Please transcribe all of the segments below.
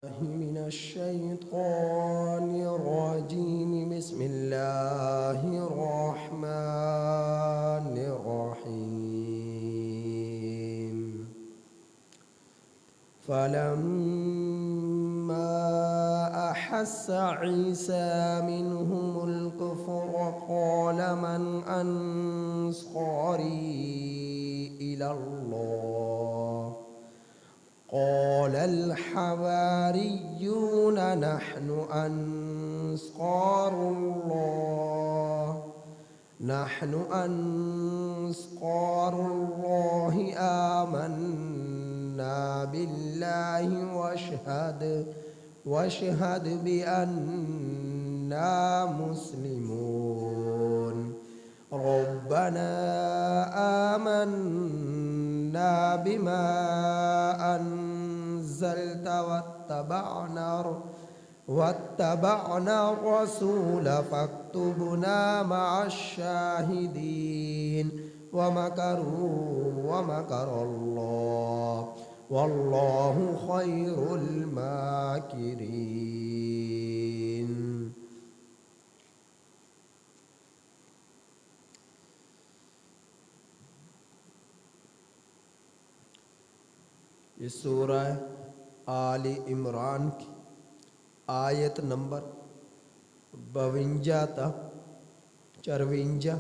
من الشيطان الرجيم. بسم الله الرحمن الرحيم. فلما أحس عيسى منهم الكفر قال من أنصاري إلى الله قال الحواريون نحن أنصار الله آمنا بالله واشهد بأننا مسلمون. ربنا آمنا بما أنزلت واتبعنا الرسول فاكتبنا مع الشاهدين. ومكر الله والله خير الماكرين. یہ سورہ آل عمران کی آیت نمبر 52 تا 54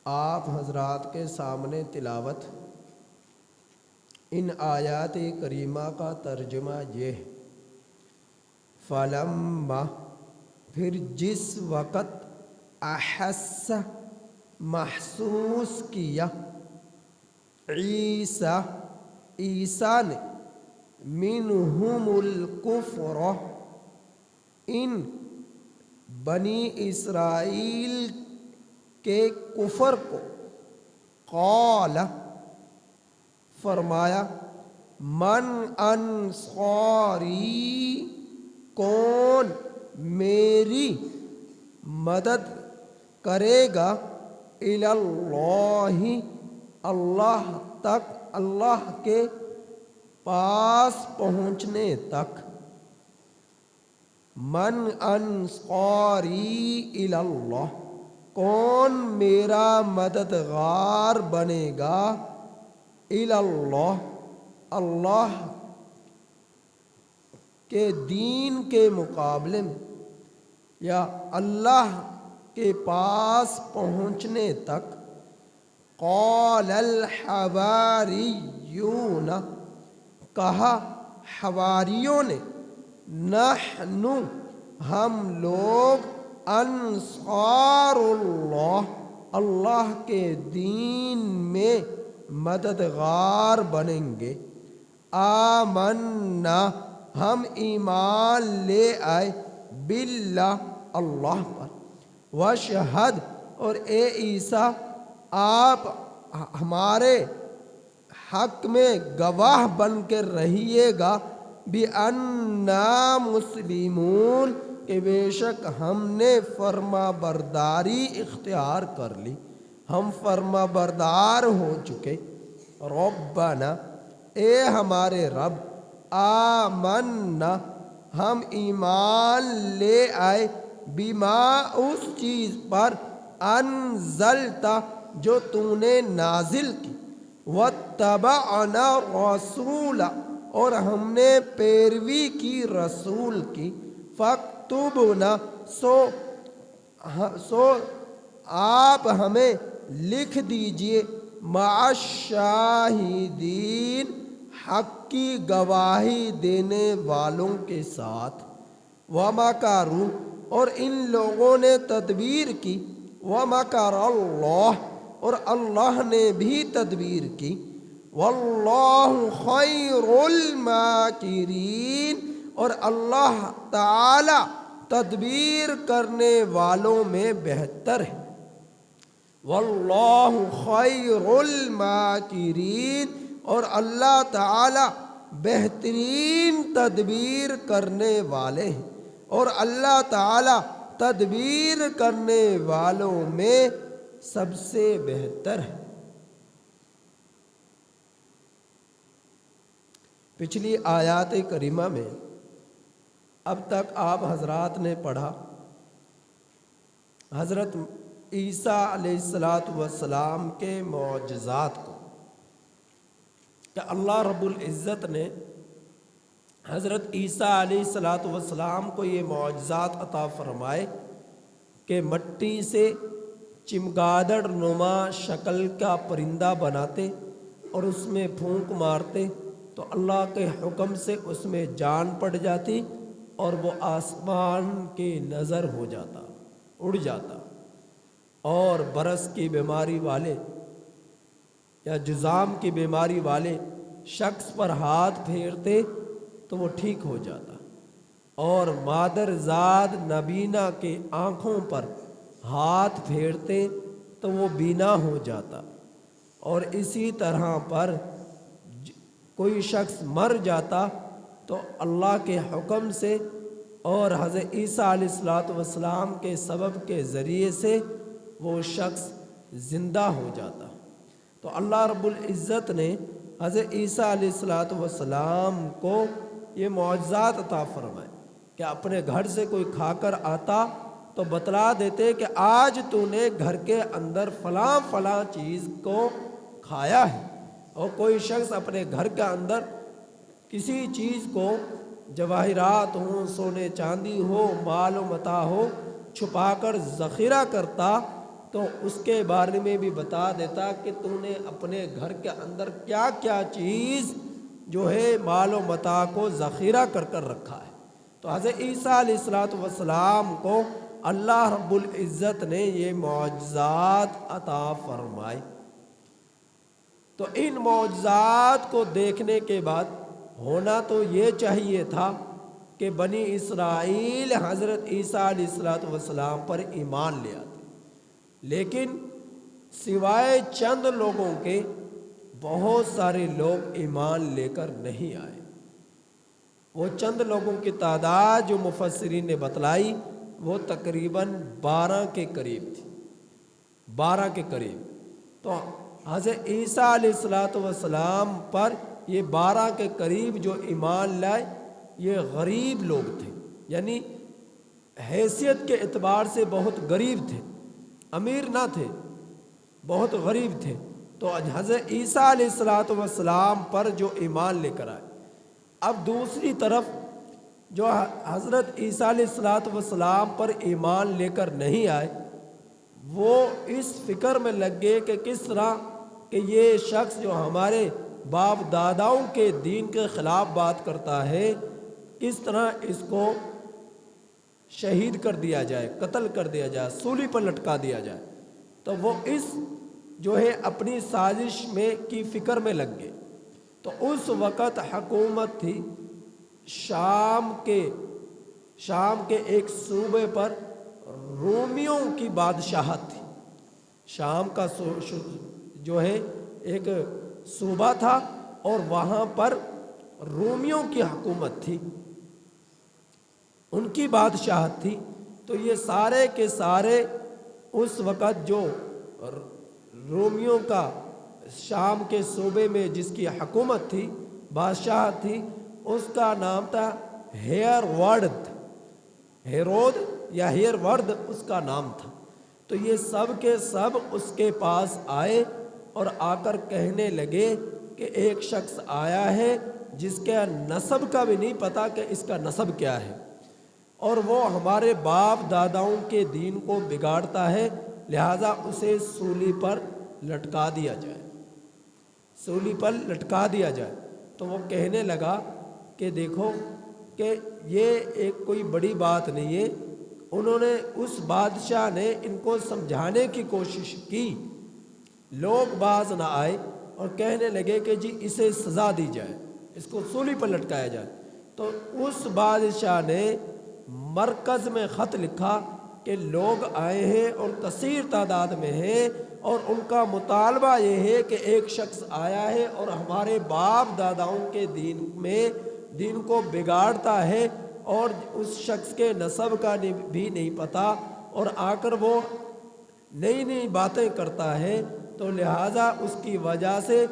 آپ حضرات کے سامنے تلاوت. ان آیات کریمہ کا ترجمہ یہ ہے: فلما، پھر جس وقت، احس، محسوس کیا، عیسیٰ نے، منہم الکفر، ان بنی اسرائیل کے کفر کو، قال، فرمایا، من انصاری، کون میری مدد کرے گا، الی اللہ، اللہ تک، اللہ کے پاس پہنچنے تک. من انصاری الی اللہ، کون میرا مددگار بنے گا، الی اللہ، اللہ کے دین کے مقابلے میں یا اللہ کے پاس پہنچنے تک. قال الحواریون، کہا حواریوں نے، نحن، ہم لوگ، انصار اللہ، اللہ کے دین میں مددگار بنیں گے. آمنا، ہم ایمان لے آئے، باللہ، اللہ پر. وشہد، اور اے عیسیٰ آپ ہمارے حق میں گواہ بن کے رہیے گا، بِأَنَّا مسلمون، کہ بے شک ہم نے فرما برداری اختیار کر لی، ہم فرما بردار ہو چکے. ربنا، اے ہمارے رب، آمنا، ہم ایمان لے آئے، بما، اس چیز پر، انزلتا، جو تو نے نازل کی، واتبعنا الرسول، اور ہم نے پیروی کی رسول کی، فاکتبنا، سو آپ ہمیں لکھ دیجئے، مع الشاہدین، حق کی گواہی دینے والوں کے ساتھ. ومکروا، اور ان لوگوں نے تدبیر کی، ومکر اللہ، اور اللہ نے بھی تدبیر کی. واللہ خیر الماکرین، اور اللہ تعالی تدبیر کرنے والوں میں بہتر ہے. واللہ خیر الماکرین، اور اللہ تعالی بہترین تدبیر کرنے والے ہیں، اور اللہ تعالی تدبیر کرنے والوں میں سب سے بہتر ہے. پچھلی آیات کریمہ میں اب تک آپ حضرات نے پڑھا حضرت عیسیٰ علیہ السلام کے معجزات کو، کہ اللہ رب العزت نے حضرت عیسیٰ علیہ السلام کو یہ معجزات عطا فرمائے کہ مٹی سے چمگادڑ نما شکل کا پرندہ بناتے اور اس میں پھونک مارتے تو اللہ کے حکم سے اس میں جان پڑ جاتی اور وہ آسمان کے نظر ہو جاتا، اڑ جاتا، اور برس کی بیماری والے یا جذام کی بیماری والے شخص پر ہاتھ پھیرتے تو وہ ٹھیک ہو جاتا، اور مادر زاد نبینا کے آنکھوں پر ہاتھ پھیرتے تو وہ بینا ہو جاتا، اور اسی طرح پر کوئی شخص مر جاتا تو اللہ کے حکم سے اور حضرت عیسیٰ علیہ السلام کے سبب کے ذریعے سے وہ شخص زندہ ہو جاتا۔ تو اللہ رب العزت نے حضرت عیسیٰ علیہ السلام کو یہ معجزات عطا فرمائے کہ اپنے گھر سے کوئی کھا کر آتا تو بتلا دیتے کہ آج تو نے گھر کے اندر فلاں فلاں چیز کو کھایا ہے، اور کوئی شخص اپنے گھر کے اندر کسی چیز کو، جواہرات ہوں، سونے چاندی ہو، مال و متاع ہو، چھپا کر ذخیرہ کرتا تو اس کے بارے میں بھی بتا دیتا کہ تو نے اپنے گھر کے اندر کیا کیا چیز جو ہے مال و متاع کو ذخیرہ کر کر رکھا ہے۔ تو حضرت عیسیٰ علیہ السلام کو اللہ رب العزت نے یہ معجزات عطا فرمائے۔ تو ان معجزات کو دیکھنے کے بعد ہونا تو یہ چاہیے تھا کہ بنی اسرائیل حضرت عیسیٰ علیہ السلام پر ایمان لے آتے، لیکن سوائے چند لوگوں کے بہت سارے لوگ ایمان لے کر نہیں آئے۔ وہ چند لوگوں کی تعداد جو مفسرین نے بتلائی وہ تقریباً 12 کے قریب تھی، 12 کے قریب۔ تو حضرت عیسیٰ علیہ السلام پر یہ 12 کے قریب جو ایمان لائے یہ غریب لوگ تھے، یعنی حیثیت کے اعتبار سے بہت غریب تھے، امیر نہ تھے، بہت غریب تھے۔ تو حضرت عیسیٰ علیہ السلام پر جو ایمان لے کر آئے۔ اب دوسری طرف جو حضرت عیسیٰ علیہ السلام پر ایمان لے کر نہیں آئے وہ اس فکر میں لگ گئے کہ کس طرح کہ یہ شخص جو ہمارے باپ داداؤں کے دین کے خلاف بات کرتا ہے، کس طرح اس کو شہید کر دیا جائے، قتل کر دیا جائے، سولی پر لٹکا دیا جائے۔ تو وہ اس جو ہے اپنی سازش میں کی فکر میں لگ گئے۔ تو اس وقت حکومت تھی شام کے ایک صوبے پر رومیوں کی بادشاہت تھی۔ شام کا جو ہے ایک صوبہ تھا اور وہاں پر رومیوں کی حکومت تھی، ان کی بادشاہت تھی۔ تو یہ سارے کے سارے اس وقت جو رومیوں کا شام کے صوبے میں جس کی حکومت تھی، بادشاہت تھی، اس کا نام تھا ہیرودھ، ہیرود یا ہیرورد اس کا نام تھا۔ تو یہ سب کے سب اس کے پاس آئے اور آ کر کہنے لگے کہ ایک شخص آیا ہے جس کے نسب کا بھی نہیں پتہ کہ اس کا نسب کیا ہے، اور وہ ہمارے باپ داداؤں کے دین کو بگاڑتا ہے، لہٰذا اسے سولی پر لٹکا دیا جائے، سولی پر لٹکا دیا جائے۔ تو وہ کہنے لگا کہ دیکھو کہ یہ ایک کوئی بڑی بات نہیں ہے۔ انہوں نے اس بادشاہ نے ان کو سمجھانے کی کوشش کی، لوگ باز نہ آئے اور کہنے لگے کہ جی اسے سزا دی جائے، اس کو سولی پر لٹکایا جائے۔ تو اس بادشاہ نے مرکز میں خط لکھا کہ لوگ آئے ہیں اور کثیر تعداد میں ہیں، اور ان کا مطالبہ یہ ہے کہ ایک شخص آیا ہے اور ہمارے باپ داداؤں کے دین کو بگاڑتا ہے، اور اس شخص کے نسب کا بھی نہیں پتہ، اور آ کر وہ نئی نئی باتیں کرتا ہے۔ تو لہٰذا اس کی وجہ سے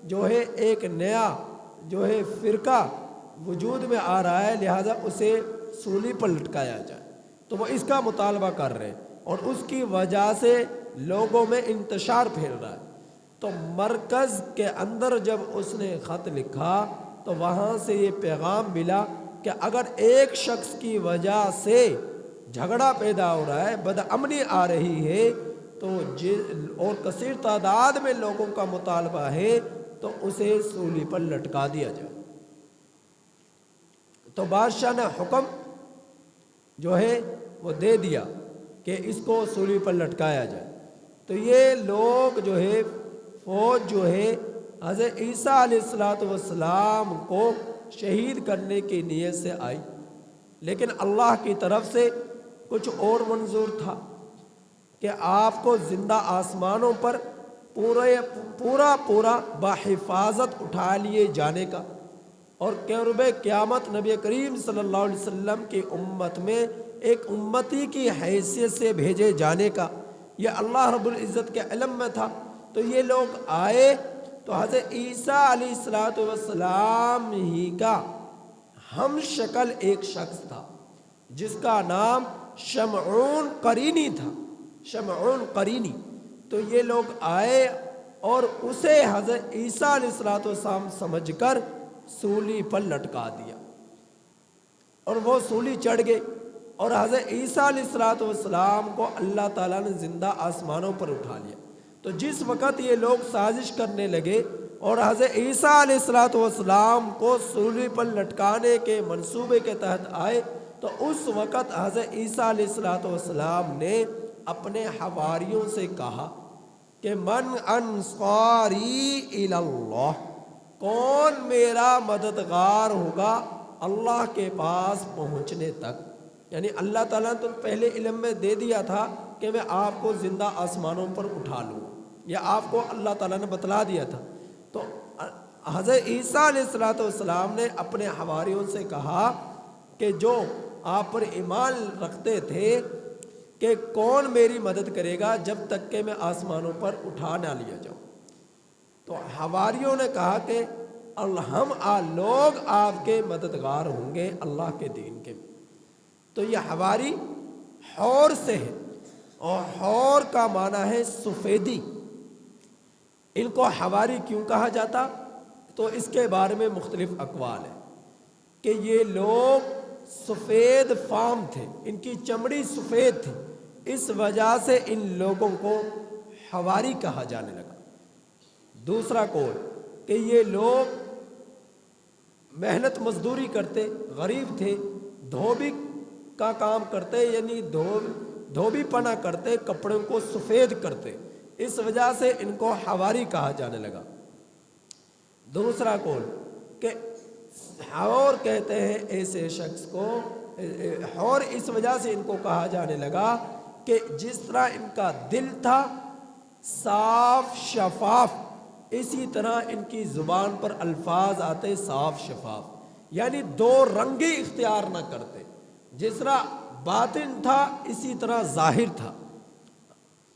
جو ہے ایک نیا جو ہے فرقہ وجود میں آ رہا ہے، لہٰذا اسے سولی پر لٹکایا جائے، تو وہ اس کا مطالبہ کر رہے ہیں اور اس کی وجہ سے لوگوں میں انتشار پھیل رہا ہے۔ تو مرکز کے اندر جب اس نے خط لکھا تو وہاں سے یہ پیغام ملا کہ اگر ایک شخص کی وجہ سے جھگڑا پیدا ہو رہا ہے، بدامنی آ رہی ہے، تو اور کثیر تعداد میں لوگوں کا مطالبہ ہے تو اسے سولی پر لٹکا دیا جائے۔ تو بادشاہ نے حکم جو ہے وہ دے دیا کہ اس کو سولی پر لٹکایا جائے۔ تو یہ لوگ جو ہے فوج جو ہے حضرت عیسیٰ علیہ السلام کو شہید کرنے کی نیت سے آئی، لیکن اللہ کی طرف سے کچھ اور منظور تھا کہ آپ کو زندہ آسمانوں پر پورا بحفاظت اٹھا لیے جانے کا اور قرب قیامت نبی کریم صلی اللہ علیہ وسلم کی امت میں ایک امتی کی حیثیت سے بھیجے جانے کا، یہ اللہ رب العزت کے علم میں تھا۔ تو یہ لوگ آئے تو حضرت عیسیٰ علیہ السلام ہی کا ہم شکل ایک شخص تھا جس کا نام شمعون قرینی تھا، شمعون قرینی۔ تو یہ لوگ آئے اور اسے حضرت عیسیٰ علیہ السلام سمجھ کر سولی پر لٹکا دیا اور وہ سولی چڑھ گئے، اور حضرت عیسیٰ علیہ السلام کو اللہ تعالیٰ نے زندہ آسمانوں پر اٹھا لیا۔ تو جس وقت یہ لوگ سازش کرنے لگے اور حضرت عیسیٰ علیہ السلام کو سولی پر لٹکانے کے منصوبے کے تحت آئے، تو اس وقت حضرت عیسیٰ علیہ السلام نے اپنے حواریوں سے کہا کہ من انصاری الی اللہ، کون میرا مددگار ہوگا اللہ کے پاس پہنچنے تک۔ یعنی اللہ تعالیٰ نے تو پہلے علم میں دے دیا تھا کہ میں آپ کو زندہ آسمانوں پر اٹھا لوں، یا آپ کو اللہ تعالیٰ نے بتلا دیا تھا۔ تو حضرت عیسیٰ علیہ السلام نے اپنے حواریوں سے کہا کہ جو آپ پر ایمان رکھتے تھے کہ کون میری مدد کرے گا جب تک کہ میں آسمانوں پر اٹھا نہ لیا جاؤں۔ تو حواریوں نے کہا کہ ہم لوگ آپ کے مددگار ہوں گے اللہ کے دین کے۔ تو یہ حواری حور سے ہے، اور حور کا معنی ہے سفیدی۔ ان کو حواری کیوں کہا جاتا؟ تو اس کے بارے میں مختلف اقوال ہیں کہ یہ لوگ سفید فام تھے، ان کی چمڑی سفید تھی، اس وجہ سے ان لوگوں کو حواری کہا جانے لگا۔ دوسرا قول کہ یہ لوگ محنت مزدوری کرتے، غریب تھے، دھوبی کا کام کرتے، یعنی دھوبی پنا کرتے، کپڑوں کو سفید کرتے، اس وجہ سے ان کو حواری کہا جانے لگا۔ دوسرا قول کہ حور کہتے ہیں ایسے شخص کو، حور اس وجہ سے ان کو کہا جانے لگا کہ جس طرح ان کا دل تھا صاف شفاف، اسی طرح ان کی زبان پر الفاظ آتے صاف شفاف، یعنی دو رنگی اختیار نہ کرتے۔ جس طرح باطن تھا اسی طرح ظاہر تھا،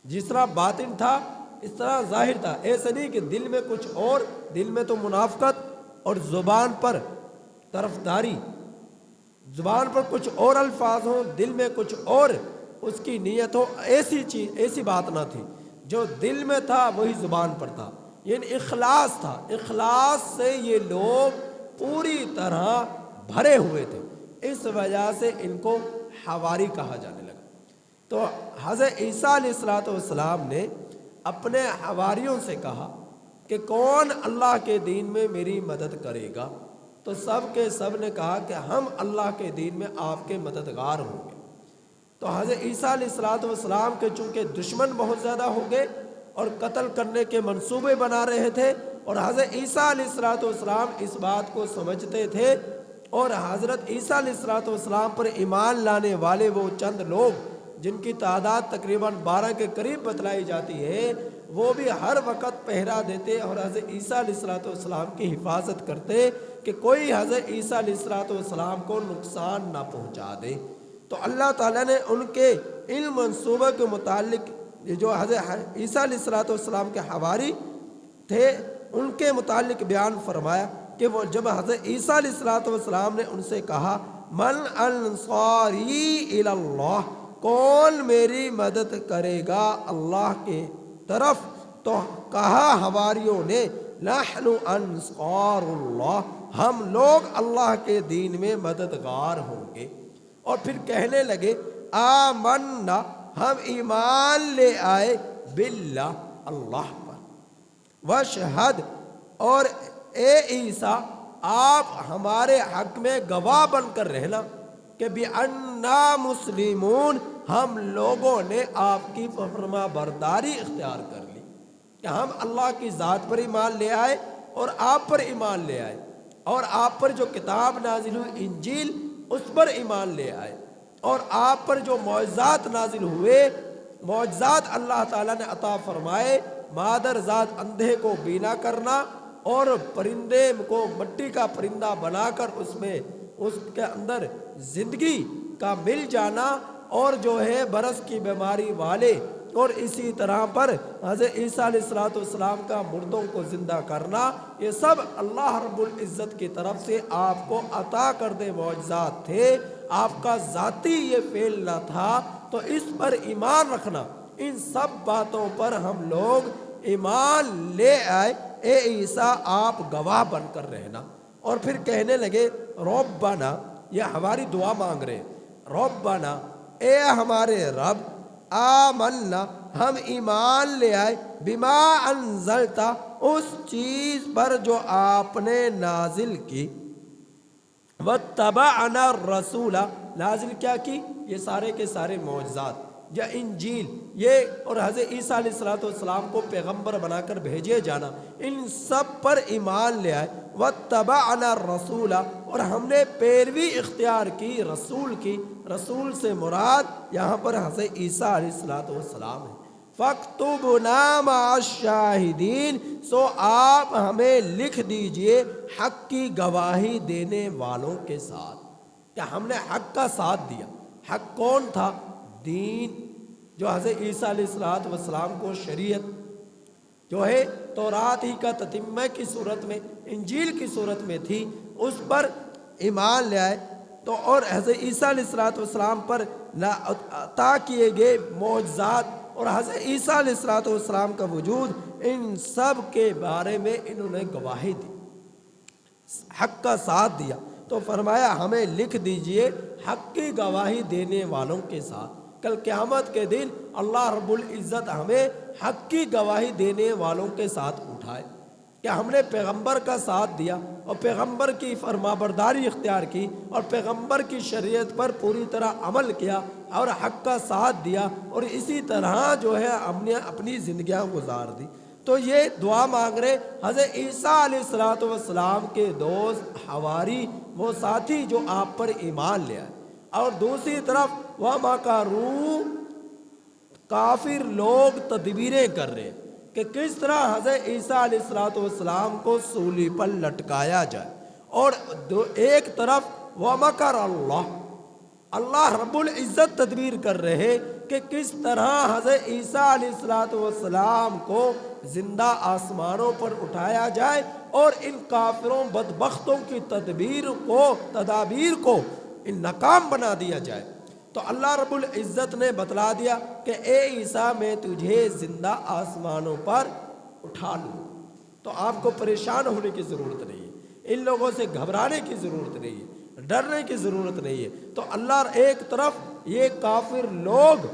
جس طرح باطن تھا اس طرح ظاہر تھا۔ ایسا نہیں کہ دل میں کچھ اور، دل میں تو منافقت اور زبان پر طرفداری، زبان پر کچھ اور الفاظ ہوں، دل میں کچھ اور اس کی نیت ہو، ایسی چیز، ایسی بات نہ تھی۔ جو دل میں تھا وہی زبان پر تھا، یعنی اخلاص تھا۔ اخلاص سے یہ لوگ پوری طرح بھرے ہوئے تھے، اس وجہ سے ان کو حواری کہا جانے لگا۔ تو حضرت عیسیٰ علیہ السلام نے اپنے حواریوں سے کہا کہ کون اللہ کے دین میں میری مدد کرے گا؟ تو سب کے سب نے کہا کہ ہم اللہ کے دین میں آپ کے مددگار ہوں گے۔ تو حضرت عیسیٰ علیہ السلام کے چونکہ دشمن بہت زیادہ ہو گئے اور قتل کرنے کے منصوبے بنا رہے تھے، اور حضرت عیسیٰ علیہ السلام اس بات کو سمجھتے تھے، اور حضرت عیسیٰ علیہ السلام پر ایمان لانے والے وہ چند لوگ جن کی تعداد تقریباً 12 کے قریب بتلائی جاتی ہے، وہ بھی ہر وقت پہرا دیتے اور حضرت عیسیٰ علیہ السلام کی حفاظت کرتے کہ کوئی حضرت عیسیٰ علیہ السلام کو نقصان نہ پہنچا دے۔ تو اللہ تعالیٰ نے ان کے ان منصوبے کے متعلق جو حضرت عیسیٰ علیہ السلام کے حواری تھے ان کے متعلق بیان فرمایا کہ وہ جب حضرت عیسیٰ علیہ السلام نے ان سے کہا من انصاری اللہ، کون میری مدد کرے گا اللہ کے طرف؟ تو کہا حواریوں نے نحن انصار اللہ، ہم لوگ اللہ کے دین میں مددگار ہوں گے۔ اور پھر کہنے لگے آمنا، ہم ایمان لے آئے باللہ، اللہ پر، وشہد، اور اے عیسیٰ آپ ہمارے حق میں گواہ بن کر رہنا کہ بِأَنَّا مسلمون، ہم لوگوں نے آپ کی فرما برداری اختیار کر لی کہ ہم اللہ کی ذات پر ایمان لے آئے اور آپ پر ایمان لے آئے، اور آپ پر جو کتاب نازل ہوئی انجیل اس پر ایمان لے آئے، اور آپ پر جو معجزات نازل ہوئے، معجزات اللہ تعالیٰ نے عطا فرمائے، مادر ذات اندھے کو بینا کرنا اور پرندے کو مٹی کا پرندہ بنا کر اس کے اندر زندگی کا مل جانا، اور جو ہے برس کی بیماری والے، اور اسی طرح پر حضرت عیسیٰ علیہ السلام کا مردوں کو زندہ کرنا، یہ سب اللہ رب العزت کی طرف سے آپ کو عطا کردے معجزات تھے، آپ کا ذاتی یہ فعل نہ تھا۔ تو اس پر ایمان رکھنا، ان سب باتوں پر ہم لوگ ایمان لے آئے، اے عیسیٰ آپ گواہ بن کر رہنا۔ اور پھر کہنے لگے ربنا، یہ ہماری دعا مانگ رہے، ربنا اے ہمارے رب، آمنا ہم ایمان لے آئے، بما انزلتا اس چیز پر جو آپ نے نازل کی، واتبعنا الرسول، نازل کیا کی؟ یہ سارے کے سارے معجزات یا انجیل، یہ اور حضرت عیسیٰ علیہ السلام کو پیغمبر بنا کر بھیجے جانا، ان سب پر ایمان لے آئے، واتبعنا الرسول، اور ہم نے پیروی اختیار کی رسول کی، رسول سے مراد یہاں پر حضرت عیسیٰ علیہ السلام ہے۔ فَاكْتُبْنَا مَعَ الشَّاهِدِينَ، سو آپ ہمیں لکھ دیجئے حق کی گواہی دینے والوں کے ساتھ، کہ ہم نے حق کا ساتھ دیا۔ حق کون تھا؟ دین جو حضرت عیسیٰ علیہ السلام کو شریعت جو ہے تورات ہی کا تتمہ کی صورت میں، انجیل کی صورت میں تھی، اس پر ایمان لے آئے۔ تو اور حضرت عیسیٰ علیہ السلام پر عطا کیے گئے معجزات اور حضرت عیسیٰ علیہ السلام کا وجود، ان سب کے بارے میں انہوں نے گواہی دی، حق کا ساتھ دیا۔ تو فرمایا ہمیں لکھ دیجئے حق کی گواہی دینے والوں کے ساتھ، کل قیامت کے دن اللہ رب العزت ہمیں حق کی گواہی دینے والوں کے ساتھ اٹھائے کہ ہم نے پیغمبر کا ساتھ دیا اور پیغمبر کی فرمانبرداری اختیار کی اور پیغمبر کی شریعت پر پوری طرح عمل کیا اور حق کا ساتھ دیا، اور اسی طرح جو ہے ہم نے اپنی زندگیاں گزار دی۔ تو یہ دعا مانگ رہے حضرت عیسیٰ علیہ السلام کے دوست حواری، وہ ساتھی جو آپ پر ایمان لے آئے، اور دوسری طرف وَمَكَرُوا، کافر لوگ تدبیریں کر رہے کہ کس طرح حضرت عیسیٰ علیہ السلام کو سولی پر لٹکایا جائے، اور ایک طرف وَمَكَرَ اللَّهُ، اللہ رب العزت تدبیر کر رہے کہ کس طرح حضرت عیسیٰ علیہ السلام کو زندہ آسمانوں پر اٹھایا جائے اور ان کافروں بدبختوں کی تدابیر کو ان ناکام بنا دیا جائے۔ تو اللہ رب العزت نے بتلا دیا کہ اے عیسیٰ میں تجھے زندہ آسمانوں پر اٹھا لوں، تو آپ کو پریشان ہونے کی ضرورت نہیں ہے، ان لوگوں سے گھبرانے کی ضرورت نہیں ہے، ڈرنے کی ضرورت نہیں ہے۔ تو اللہ ایک طرف یہ کافر لوگ،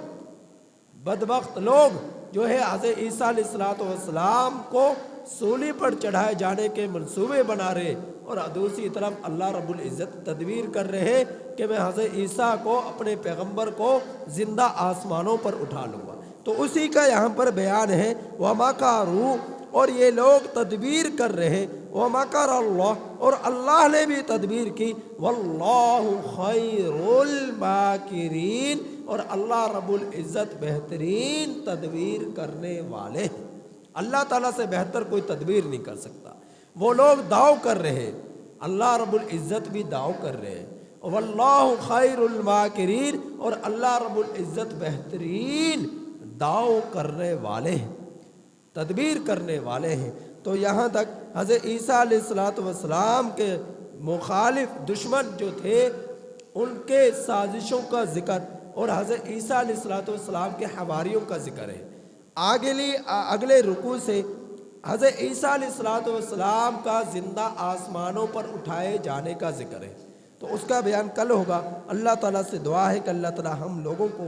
بدبخت لوگ جو ہے حضرت عیسیٰ علیہ السلام کو سولی پر چڑھائے جانے کے منصوبے بنا رہے، اور دوسری طرف اللہ رب العزت تدبیر کر رہے کہ میں حضرت عیسیٰ کو، اپنے پیغمبر کو زندہ آسمانوں پر اٹھا لوں گا۔ تو اسی کا یہاں پر بیان ہے وَمَكَرُوا، اور یہ لوگ تدبیر کر رہے، وَمَكَرَ اللَّهُ، اور اللہ نے بھی تدبیر کی، وَاللَّهُ خَيْرُ الْمَاكِرِينَ، اور اللہ رب العزت بہترین تدبیر کرنے والے ہیں۔ اللہ تعالیٰ سے بہتر کوئی تدبیر نہیں کر سکتا۔ وہ لوگ دعو کر رہے، اللہ رب العزت بھی دعو کر رہے، وَاللَّهُ خَيْرُ الْمَاكِرِينَ، اور اللہ رب العزت بہترین دعو کرنے والے ہیں، تدبیر کرنے والے ہیں۔ تو یہاں تک حضرت عیسیٰ علیہ السلام کے مخالف دشمن جو تھے، ان کے سازشوں کا ذکر اور حضرت عیسیٰ علیہ السلام کے حواریوں کا ذکر ہے۔ اگلے رکوع سے حضرت عیسیٰ علیہ السلام کا زندہ آسمانوں پر اٹھائے جانے کا ذکر ہے، تو اس کا بیان کل ہوگا۔ اللہ تعالیٰ سے دعا ہے کہ اللہ تعالیٰ ہم لوگوں کو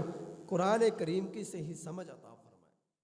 قرآن کریم کی صحیح سمجھ عطا فرمائے۔